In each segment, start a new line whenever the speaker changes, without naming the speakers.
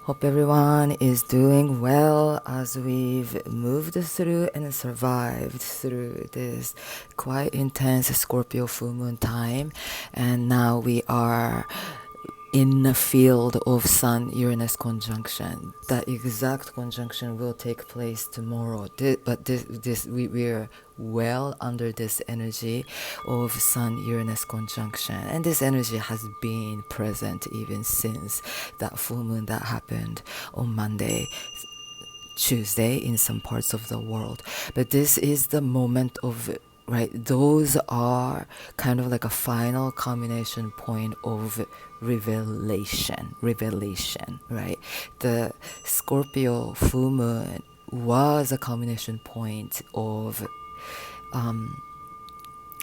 Hope everyone is doing well as we've moved through and survived through this quite intense Scorpio full moon time. And now we are in the field of Sun Uranus conjunction. That exact conjunction will take place tomorrow. We're well under this energy of Sun Uranus conjunction, and this energy has been present even since that full moon that happened on Monday, Tuesday in some parts of the world. But this is the moment of, right, those are kind of like a final culmination point of revelation, right? The Scorpio full moon was a culmination point of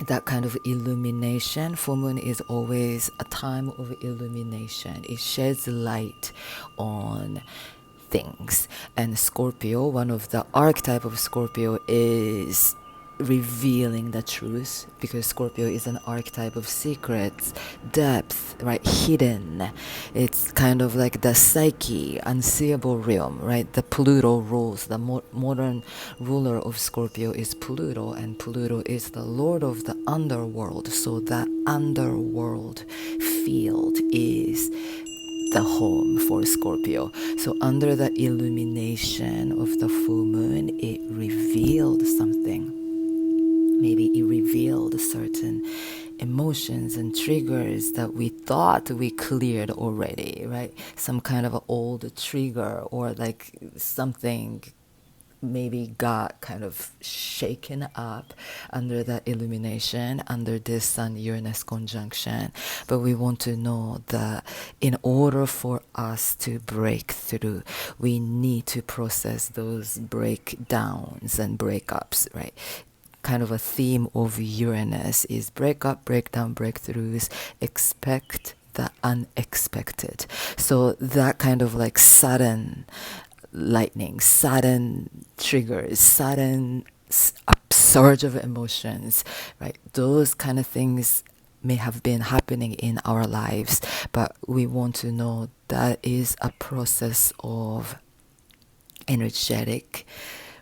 that kind of illumination. Full moon is always a time of illumination. It sheds light on things. And Scorpio, one of the archetype of Scorpio is revealing the truth, because Scorpio is an archetype of secrets, depth, right, hidden. It's kind of like the psyche, unseeable realm, right? The Pluto rules. The modern ruler of Scorpio is Pluto, and Pluto is the lord of the underworld. So that underworld field is the home for Scorpio. So under the illumination of the full moon, it revealed something. Maybe it revealed certain emotions and triggers that we thought we cleared already, right? Some kind of an old trigger, or like something maybe got kind of shaken up under that illumination, under this Sun Uranus conjunction. But we want to know that in order for us to break through, we need to process those breakdowns and breakups, right? Kind of a theme of Uranus is breakup, breakdown, breakthroughs, expect the unexpected. So that kind of like sudden lightning, sudden triggers, sudden upsurge of emotions, right? Those kind of things may have been happening in our lives, but we want to know that is a process of energetic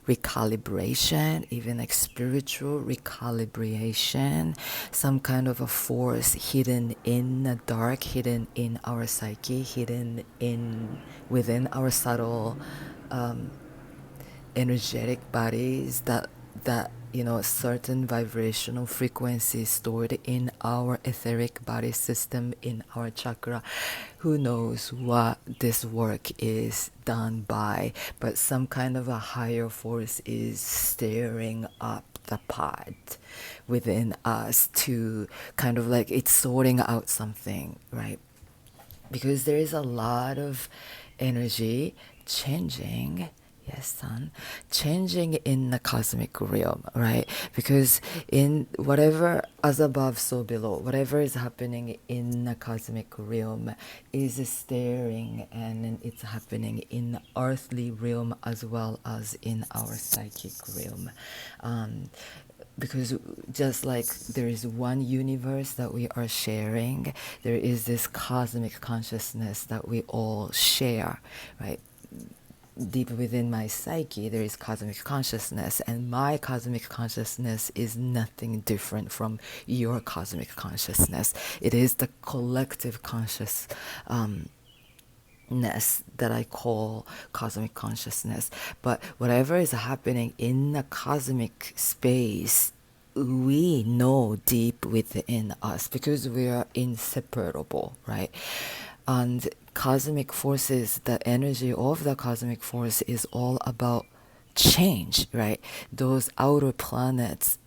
recalibration, even like spiritual recalibration, some kind of a force hidden in the dark, hidden in our psyche, hidden in within our subtle energetic bodies, that certain vibrational frequencies stored in our etheric body system, in our chakra. Who knows what this work is done by, but some kind of a higher force is stirring up the pot within us to kind of like, it's sorting out something, right? Because there is a lot of energy changing. Yes, son. Changing in the cosmic realm, right? Because in whatever, as above, so below, whatever is happening in the cosmic realm is stirring, and it's happening in the earthly realm as well as in our psychic realm. Because just like there is one universe that we are sharing, there is this cosmic consciousness that we all share, right? Deep within my psyche, there is cosmic consciousness, and my cosmic consciousness is nothing different from your cosmic consciousness. It is the collective consciousness that I call cosmic consciousness. But whatever is happening in the cosmic space, we know deep within us, because we are inseparable, right? And cosmic forces, the energy of the cosmic force is all about change, right? Those outer planets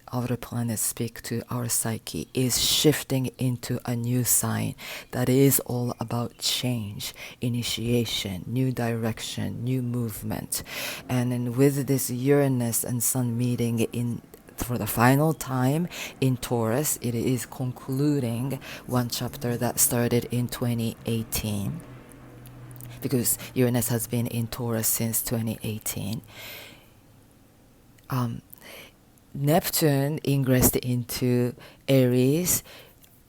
speak to our psyche, is shifting into a new sign that is all about change, initiation, new direction, new movement. And then with this Uranus and Sun meeting in for the final time in Taurus, it is concluding one chapter that started in 2018, because Uranus has been in Taurus since 2018. Neptune ingressed into Aries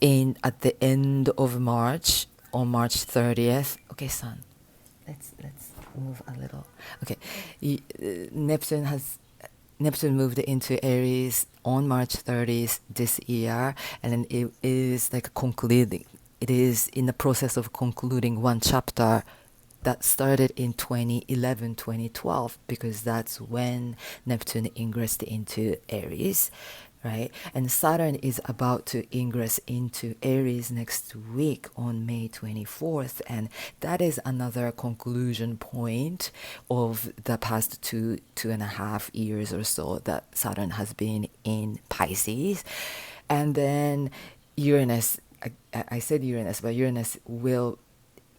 at the end of March, on March 30th. Okay, son. let's move a little. Okay, Neptune moved into Aries on March 30th this year, and then it is like concluding. It is in the process of concluding one chapter that started in 2011, 2012, because that's when Neptune ingressed into Aries, right? And Saturn is about to ingress into Aries next week on May 24th. And that is another conclusion point of the past two and a half years or so that Saturn has been in Pisces. And then Uranus, I said Uranus, but Uranus will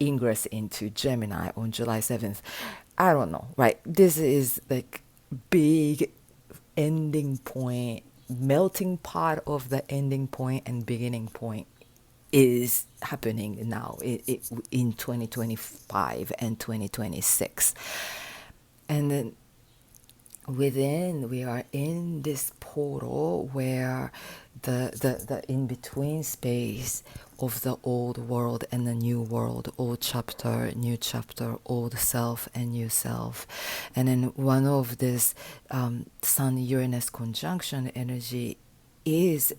ingress into Gemini on July 7th. I don't know, right? This is like big ending point, melting pot of the ending point and beginning point is happening now in 2025 and 2026. And then within, we are in this portal where the in-between space of the old world and the new world, old chapter, new chapter, old self and new self. And then one of this Sun-Uranus conjunction energy is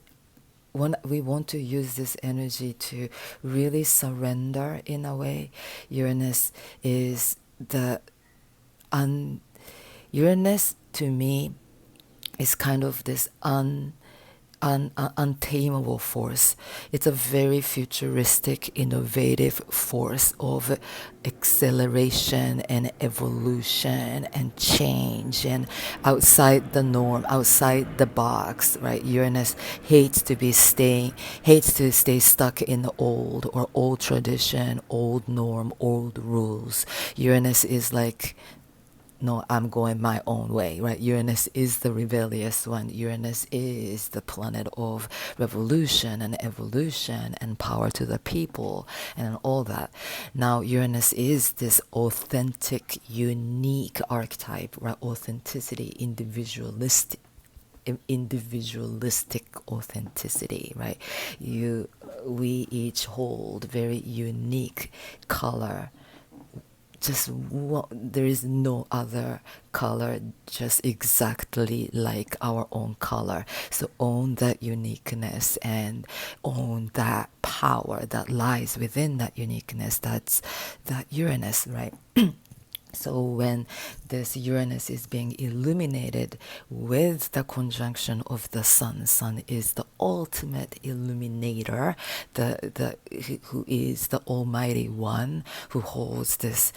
we want to use this energy to really surrender in a way. Uranus is the Uranus to me is kind of this untamable force. It's a very futuristic, innovative force of acceleration and evolution and change and outside the norm, outside the box, right? Uranus hates to stay stuck in the old or old tradition, old norm, old rules. Uranus is like, no, I'm going my own way, right? Uranus is the rebellious one. Uranus is the planet of revolution and evolution and power to the people and all that. Now, Uranus is this authentic, unique archetype, right? Authenticity, individualistic authenticity, right? We each hold very unique color. There is no other color just exactly like our own color. So own that uniqueness and own that power that lies within that uniqueness. That's that Uranus, right? So when this Uranus is being illuminated with the conjunction of the Sun is the ultimate illuminator, who is the Almighty One, who holds this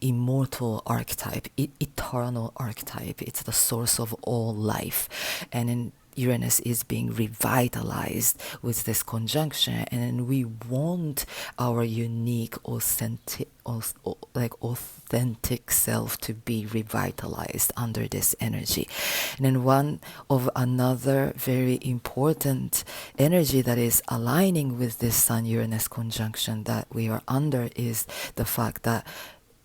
immortal archetype, eternal archetype. It's the source of all life. And in Uranus is being revitalized with this conjunction, and we want our unique, authentic self to be revitalized under this energy. And then one of another very important energy that is aligning with this Sun-Uranus conjunction that we are under is the fact that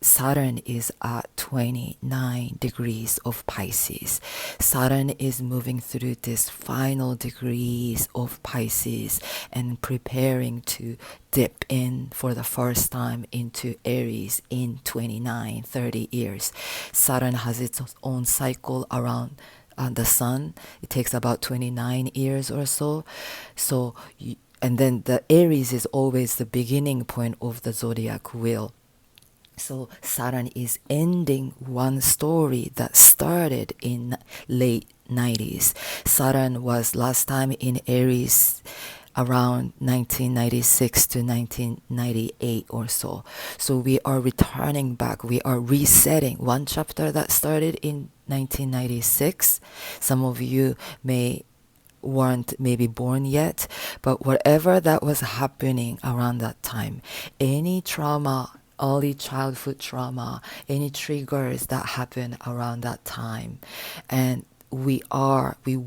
Saturn is at 29 degrees of Pisces. Saturn is moving through this final degrees of Pisces and preparing to dip in for the first time into Aries in 29, 30 years. Saturn has its own cycle around the sun. It takes about 29 years or so. And then the Aries is always the beginning point of the zodiac wheel. So Saturn is ending one story that started in late 90s. Saturn was last time in Aries around 1996 to 1998 or so. So we are returning back. We are resetting one chapter that started in 1996. Some of you weren't maybe born yet, but whatever that was happening around that time, any trauma, early childhood trauma, any triggers that happen around that time, and we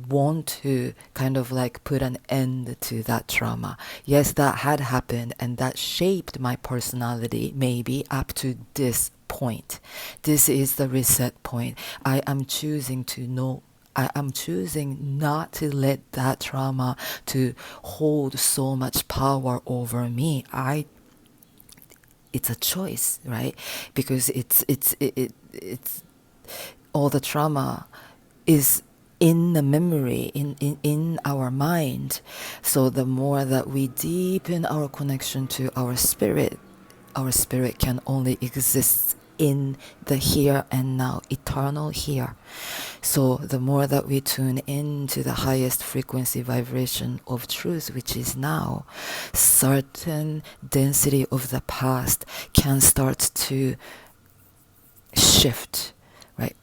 want to kind of like put an end to that trauma. Yes, that had happened and that shaped my personality maybe up to this point. This is the reset point. I am choosing not to let that trauma to hold so much power over me. it's a choice, right? Because it's all the trauma is in the memory, in our mind. So the more that we deepen our connection to our spirit can only exist in the here and now, eternal here. So the more that we tune into the highest frequency vibration of truth, which is now, certain density of the past can start to shift, right?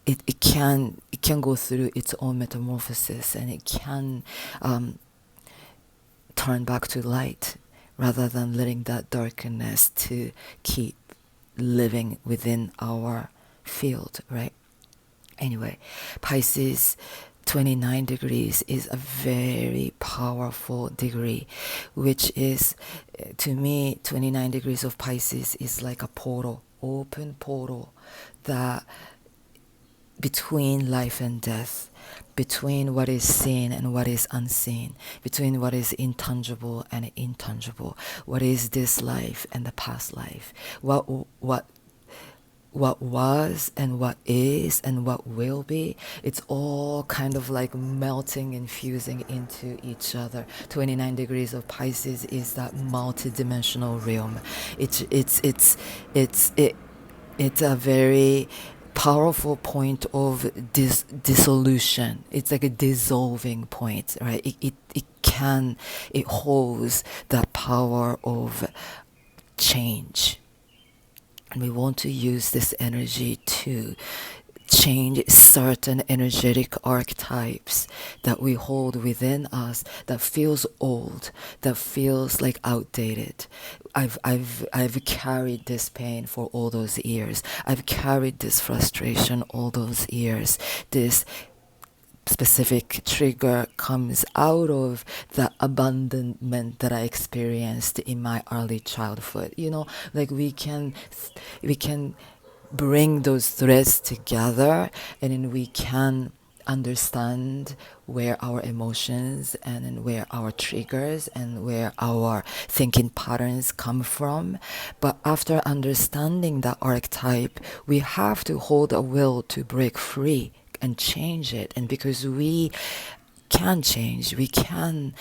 It can go through its own metamorphosis, and it can turn back to light, rather than letting that darkness to keep living within our field, right? Anyway, Pisces 29 degrees is a very powerful degree, which is, to me, 29 degrees of Pisces is like a portal, open portal, that between life and death, between what is seen and what is unseen, between what is intangible and intangible, what is this life and the past life, what was and what is and what will be. It's all kind of like melting and fusing into each other. 29 degrees of Pisces is that multi-dimensional realm. It's a very powerful point of dissolution. It's like a dissolving point, right? It holds that power of change. And we want to use this energy to change certain energetic archetypes that we hold within us that feels old, that feels like outdated. I've carried this pain for all those years. I've carried this frustration all those years. This specific trigger comes out of the abandonment that I experienced in my early childhood. Like we can bring those threads together, and then we can understand where our emotions and where our triggers and where our thinking patterns come from. But after understanding that archetype, we have to hold a will to break free and change it. And because we can change, we can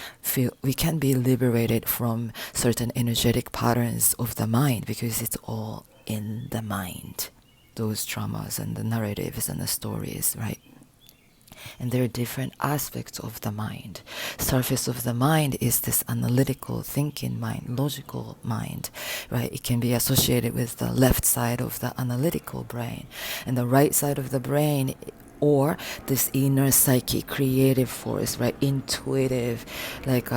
be liberated from certain energetic patterns of the mind, because it's all in the mind, those traumas and the narratives and the stories, right? And there are different aspects of the mind. Surface of the mind is this analytical thinking mind, logical mind, right? It can be associated with the left side of the analytical brain, and the right side of the brain, or this inner psyche, creative force, right? Intuitive, like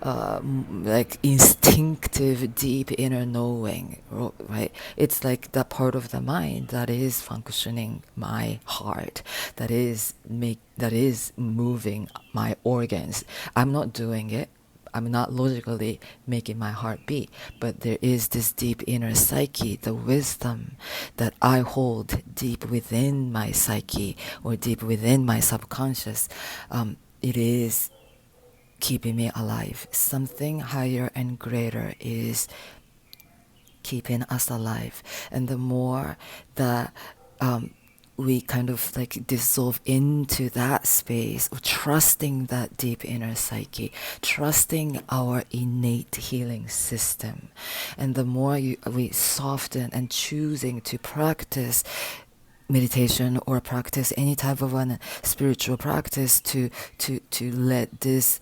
like instinctive, deep inner knowing, right? It's like the part of the mind that is functioning my heart, that is moving my organs. I'm not doing it. I'm not logically making my heart beat, but there is this deep inner psyche, the wisdom that I hold deep within my psyche, or deep within my subconscious. It is keeping me alive. Something higher and greater is keeping us alive. And the more that we kind of like dissolve into that space of trusting that deep inner psyche, trusting our innate healing system, and the more we soften and choosing to practice meditation or practice any type of a spiritual practice to let this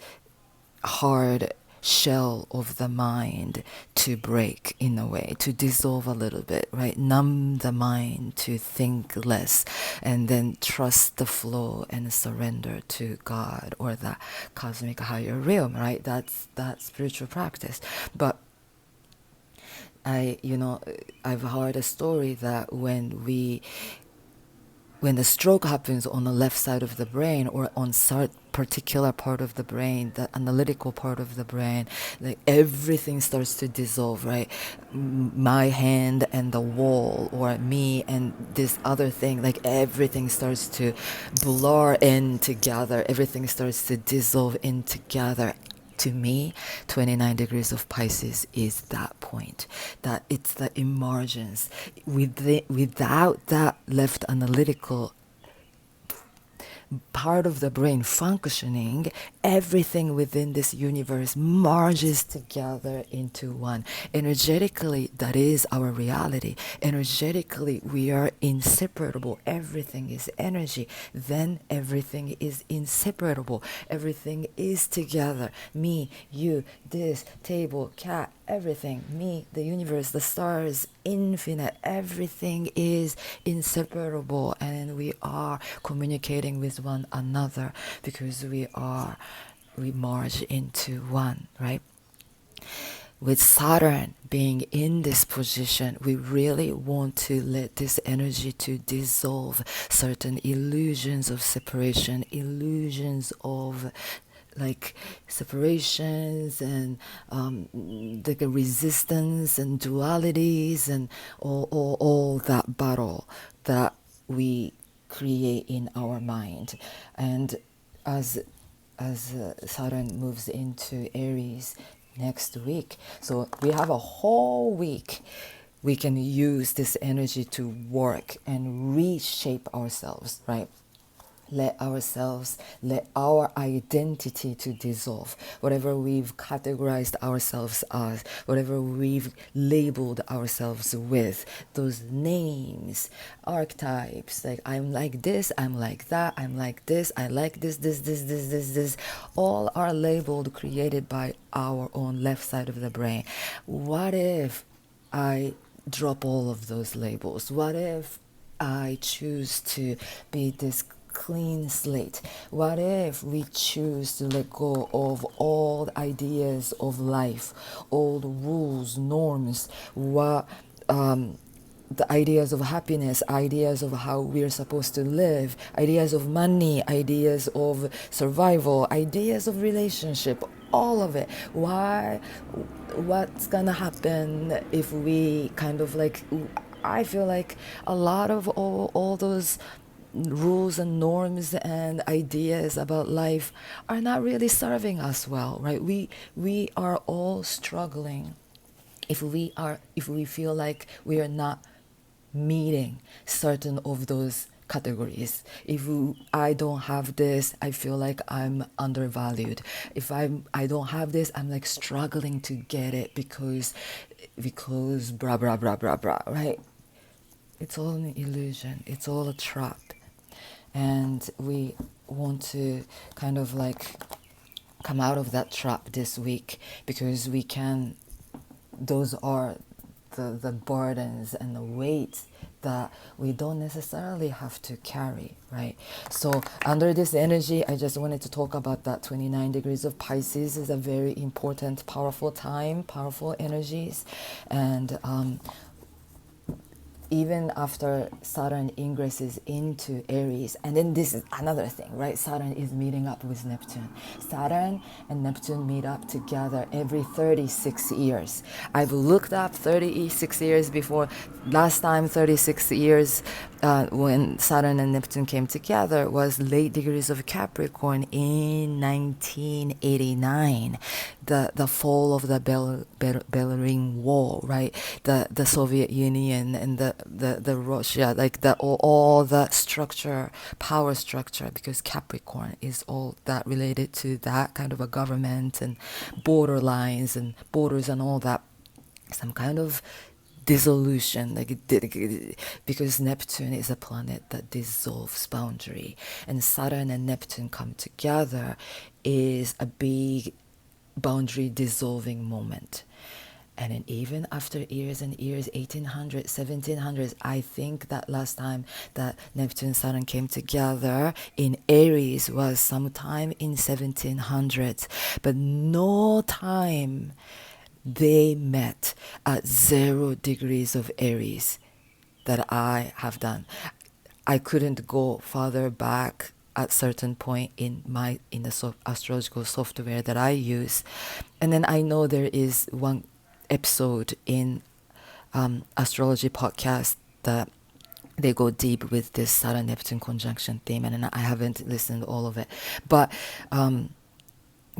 hard shell of the mind to break, in a way, to dissolve a little bit, right? Numb the mind to think less, and then trust the flow and surrender to God or the cosmic higher realm, right? That's that spiritual practice. But I've heard a story that when the stroke happens on the left side of the brain, or on particular part of the brain, the analytical part of the brain, like everything starts to dissolve, right? My hand and the wall, or me and this other thing, like everything starts to blur in together. Everything starts to dissolve in together. To me, 29 degrees of Pisces is that point, that it's the emergence. Without that left analytical part of the brain functioning, everything within this universe merges together into one. Energetically, that is our reality. Energetically, we are inseparable. Everything is energy. Then everything is inseparable. Everything is together. Me, you, this, table, cat, everything. Me, the universe, the stars, infinite. Everything is inseparable, and we are communicating with one another because we merge into one, right? With Saturn being in this position, we really want to let this energy to dissolve certain illusions of separation, illusions of like separations and the resistance and dualities and all that battle that we create in our mind. And as Saturn moves into Aries next week, so we have a whole week we can use this energy to work and reshape ourselves, right? Let our identity to dissolve. Whatever we've categorized ourselves as, whatever we've labeled ourselves with, those names, archetypes, like I'm like this, I'm like that, I'm like this, I like this, all are labeled, created by our own left side of the brain. What if I drop all of those labels? What if I choose to be this clean slate? What if we choose to let go of all the ideas of life, all the rules, norms, the ideas of happiness, ideas of how we're supposed to live, ideas of money, ideas of survival, ideas of relationship, all of it. What's gonna happen if we kind of like, I feel like a lot of all those rules and norms and ideas about life are not really serving us well, right? We are all struggling if we feel like we are not meeting certain of those categories. I don't have this, I feel like I'm undervalued. If I don't have this, I'm like struggling to get it because blah blah blah blah blah, right? It's all an illusion. It's all a trap. And we want to kind of like come out of that trap this week, because those are the burdens and the weights that we don't necessarily have to carry, right? So under this energy, I just wanted to talk about that 29 degrees of Pisces is a very important, powerful time, powerful energies. And even after Saturn ingresses into Aries, and then this is another thing, right? Saturn is meeting up with Neptune. Saturn and Neptune meet up together every 36 years. I've looked up 36 years before. Last time 36 years when Saturn and Neptune came together was late degrees of Capricorn in 1989. The fall of the Berlin Wall, right? The Soviet Union and the Russia, like all the structure, power structure, because Capricorn is all that related to that kind of a government and border lines and borders and all that. Some kind of dissolution, because Neptune is a planet that dissolves boundary, and Saturn and Neptune come together is a big boundary dissolving moment. And then even after years and years, 1800s, 1700s, I think that last time that Neptune and Saturn came together in Aries was sometime in 1700s. But no time they met at 0 degrees of Aries that I have done. I couldn't go farther back at certain point in the astrological software that I use. And then I know there is one episode in astrology podcast that they go deep with this Saturn Neptune conjunction theme, and I haven't listened to all of it, but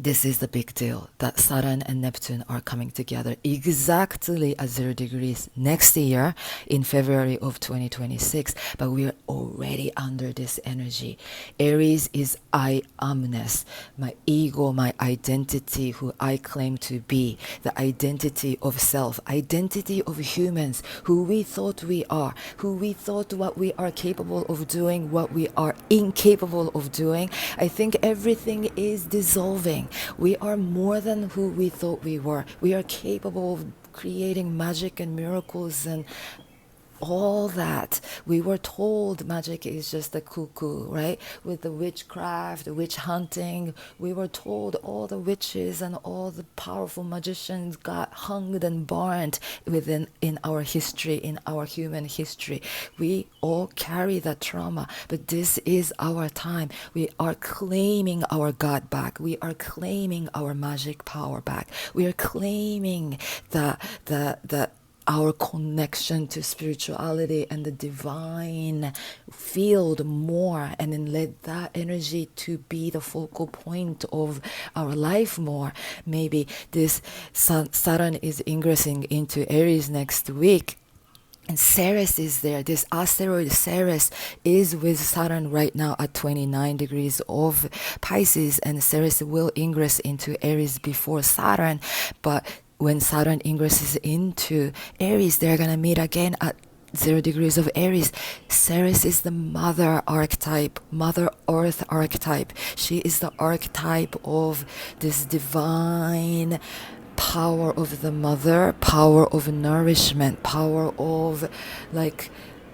this is the big deal that Saturn and Neptune are coming together exactly at 0 degrees next year in February of 2026. But we are already under this energy. Aries is I amness, my ego, my identity, who I claim to be, the identity of self, identity of humans, who we thought we are, who we thought what we are capable of doing, what we are incapable of doing. I think everything is dissolving. We are more than who we thought we were. We are capable of creating magic and miracles and all that. We were told magic is just a cuckoo, right? With the witchcraft, the witch hunting, we were told all the witches and all the powerful magicians got hung and burned in our history, in our human history. We all carry that trauma, but this is our time. We are claiming our God back. We are claiming our magic power back. We are claiming the our connection to spirituality and the divine field more, and then let that energy to be the focal point of our life more. Maybe this Saturn is ingressing into Aries next week, and Ceres is there. This asteroid Ceres is with Saturn right now at 29 degrees of Pisces, and Ceres will ingress into Aries before Saturn. But when Saturn ingresses into Aries, they're going to meet again at 0 degrees of Aries. Ceres is the mother archetype, Mother Earth archetype. She is the archetype of this divine power of the mother, power of nourishment, power of like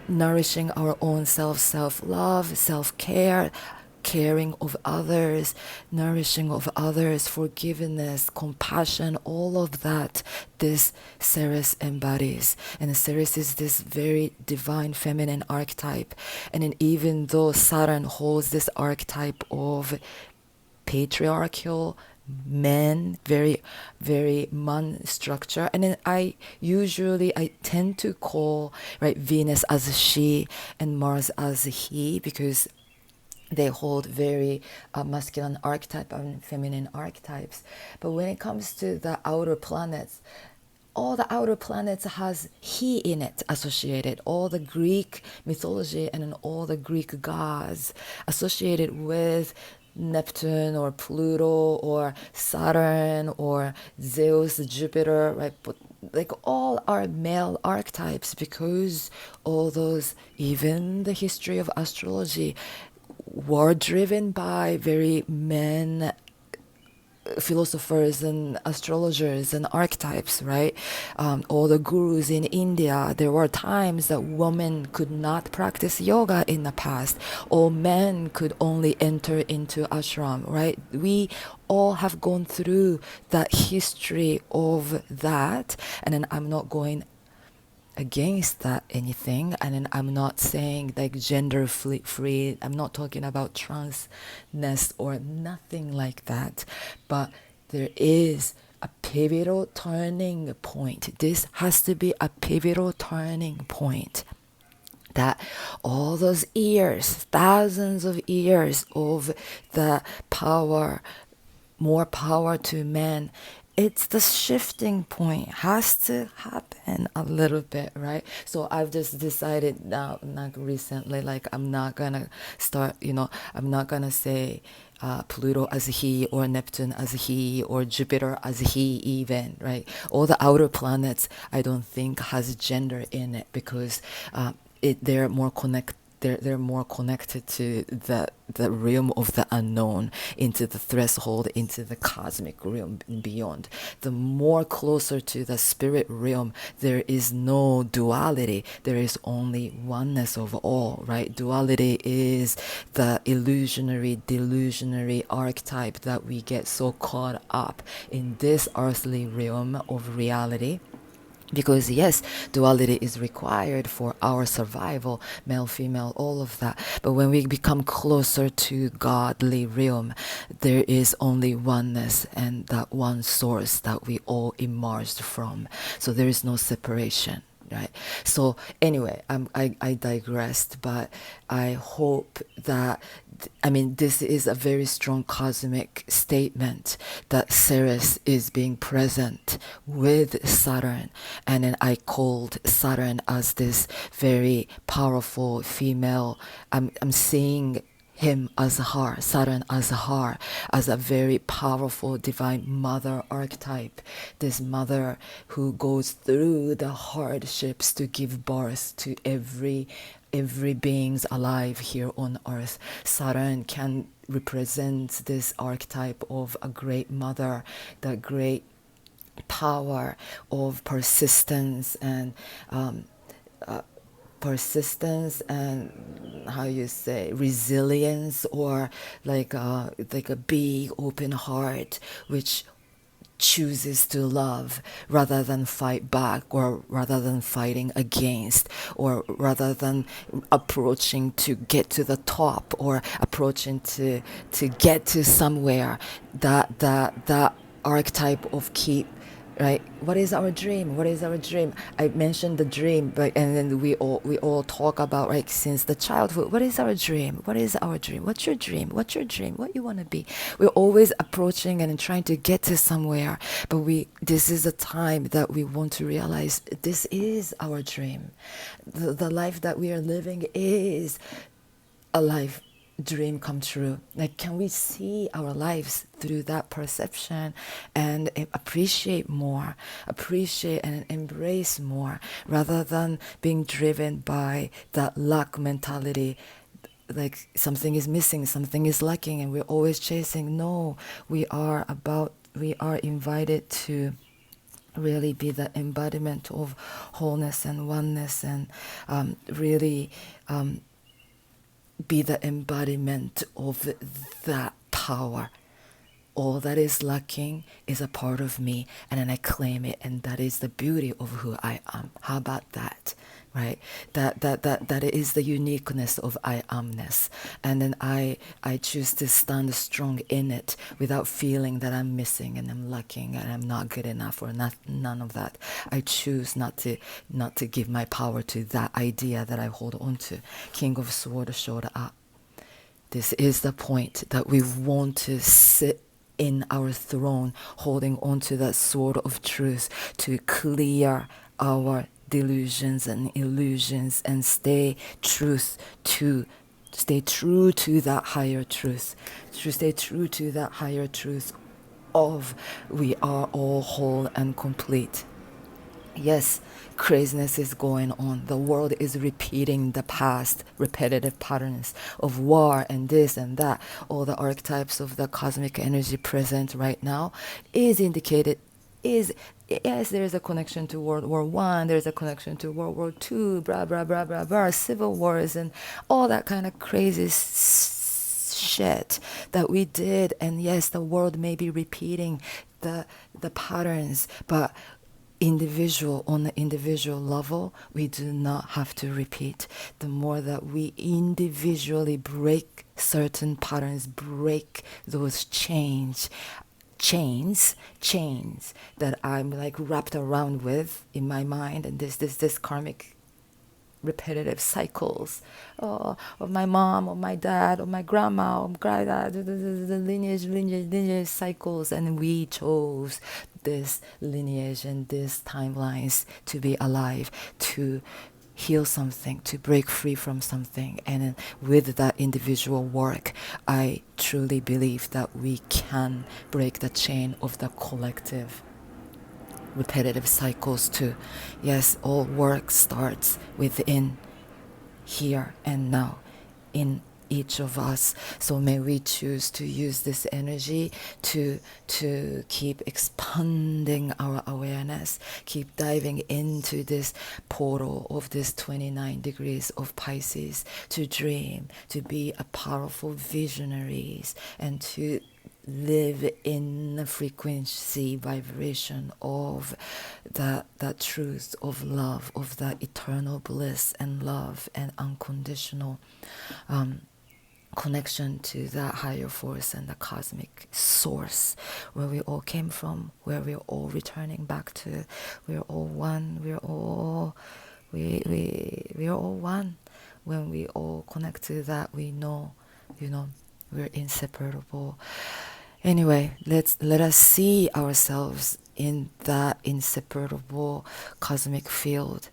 nourishing our own self, self-love, self-care, caring of others, nourishing of others, forgiveness, compassion, all of that this Ceres embodies. And Ceres is this very divine feminine archetype. And then even though Saturn holds this archetype of patriarchal men, very man structure, and then I tend to call, right, Venus as she and Mars as he, because they hold very masculine archetype and feminine archetypes. But when it comes to the outer planets, all the outer planets has he in it associated. All the Greek mythology and all the Greek gods associated with Neptune or Pluto or Saturn or Zeus, Jupiter, right? But like all are male archetypes, because all those, even the history of astrology, were driven by very men philosophers and astrologers and archetypes, right? All the gurus in India, there were times that women could not practice yoga in the past. All men could only enter into ashram, right? We all have gone through that history of that. And then I'm not going against that anything, and then I'm not saying like gender free, I'm not talking about transness or nothing like that, but there is a pivotal turning point. This has to be a pivotal turning point, that all those years, thousands of years of the power, more power to men, it's the shifting point has to happen a little bit, right? So I've just decided now, not recently, like I'm not gonna start, I'm not gonna say Pluto as he or Neptune as he or Jupiter as he even, right? All the outer planets I don't think has gender in it, because they're more connected. They're more connected to the realm of the unknown, into the threshold, into the cosmic realm and beyond. The more closer to the spirit realm, there is no duality. There is only oneness of all, right? Duality is the illusionary, delusionary archetype that we get so caught up in this earthly realm of reality. Because yes, duality is required for our survival, male, female, all of that. But when we become closer to godly realm, there is only oneness and that one source that we all emerged from. So there is no separation. right? So anyway, I digressed, but I hope that, I mean, this is a very strong cosmic statement that Ceres is being present with Saturn. And then I called Saturn as this very powerful female. I'm seeing him as her, Saturn as her, as a very powerful divine mother archetype. This mother who goes through the hardships to give birth to every beings alive here on earth. Saturn can represent this archetype of a great mother, the great power of persistence and persistence and how you say resilience, or like a big open heart which chooses to love rather than fight back, or rather than fighting against, or rather than approaching to get to the top, or approaching to get to somewhere. That archetype of keep, right? What is our dream? What is our dream? I mentioned the dream, but and then we all talk about, right, since the childhood. What is our dream? What is our dream? What's your dream? What's your dream? What you want to be? We're always approaching and trying to get to somewhere, but this is a time that we want to realize this is our dream. The life that we are living is a life dream come true. Like, can we see our lives through that perception and appreciate more, appreciate and embrace more, rather than being driven by that lack mentality, like something is missing, something is lacking, and we're always chasing. No, we are invited to really be the embodiment of wholeness and oneness, and really be the embodiment of that power. All that is lacking is a part of me, and then I claim it, and that is the beauty of who I am. How about that? Right? That is the uniqueness of I amness. And then I choose to stand strong in it without feeling that I'm missing and I'm lacking and I'm not good enough, or none of that. I choose not to give my power to that idea that I hold on to. King of Swords showed up. This is the point that we want to sit in our throne, holding on to that sword of truth to clear our delusions and illusions, and stay true to that higher truth, to stay true to that higher truth of we are all whole and complete. Yes, craziness is going on. The world is repeating the past repetitive patterns of war and this and that. All the archetypes of the cosmic energy present right now is indicated, is, yes, there's a connection to World War One, there's a connection to World War Two, blah blah blah blah blah, civil wars and all that kind of crazy shit that we did. And yes, the world may be repeating the patterns, but on the individual level, we do not have to repeat. The more that we individually break certain patterns, break those chains that I'm like wrapped around with in my mind, and this karmic repetitive cycles of my mom, or my dad, or my grandma, or the lineage cycles, and we chose this lineage and these timelines to be alive, to heal something, to break free from something. And with that individual work, I truly believe that we can break the chain of the collective repetitive cycles too. Yes, all work starts within, here and now, in each of us. So may we choose to use this energy to keep expanding our awareness, keep diving into this portal of this 29 degrees of Pisces, to dream, to be a powerful visionaries, and to live in the frequency vibration of that truth of love, of that eternal bliss and love and unconditional connection to that higher force and the cosmic source, where we all came from, where we're all returning back to. We're all one. We are all one. When we all connect to that, we know, we're inseparable. Anyway, let us see ourselves in that inseparable cosmic field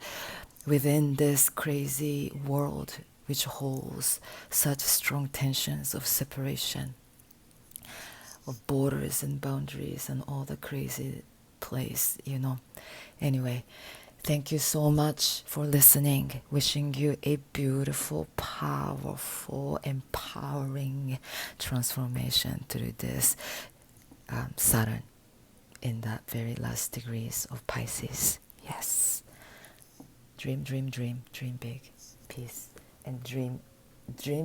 within this crazy world which holds such strong tensions of separation, of borders and boundaries and all the crazy place. Anyway, thank you so much for listening. Wishing you a beautiful, powerful, empowering transformation through this Saturn in that very last degrees of Pisces. Yes. Dream, dream, dream, dream big. Peace. And dream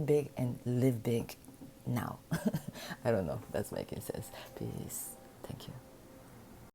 big and live big now. I don't know if that's making sense. Peace. Thank you.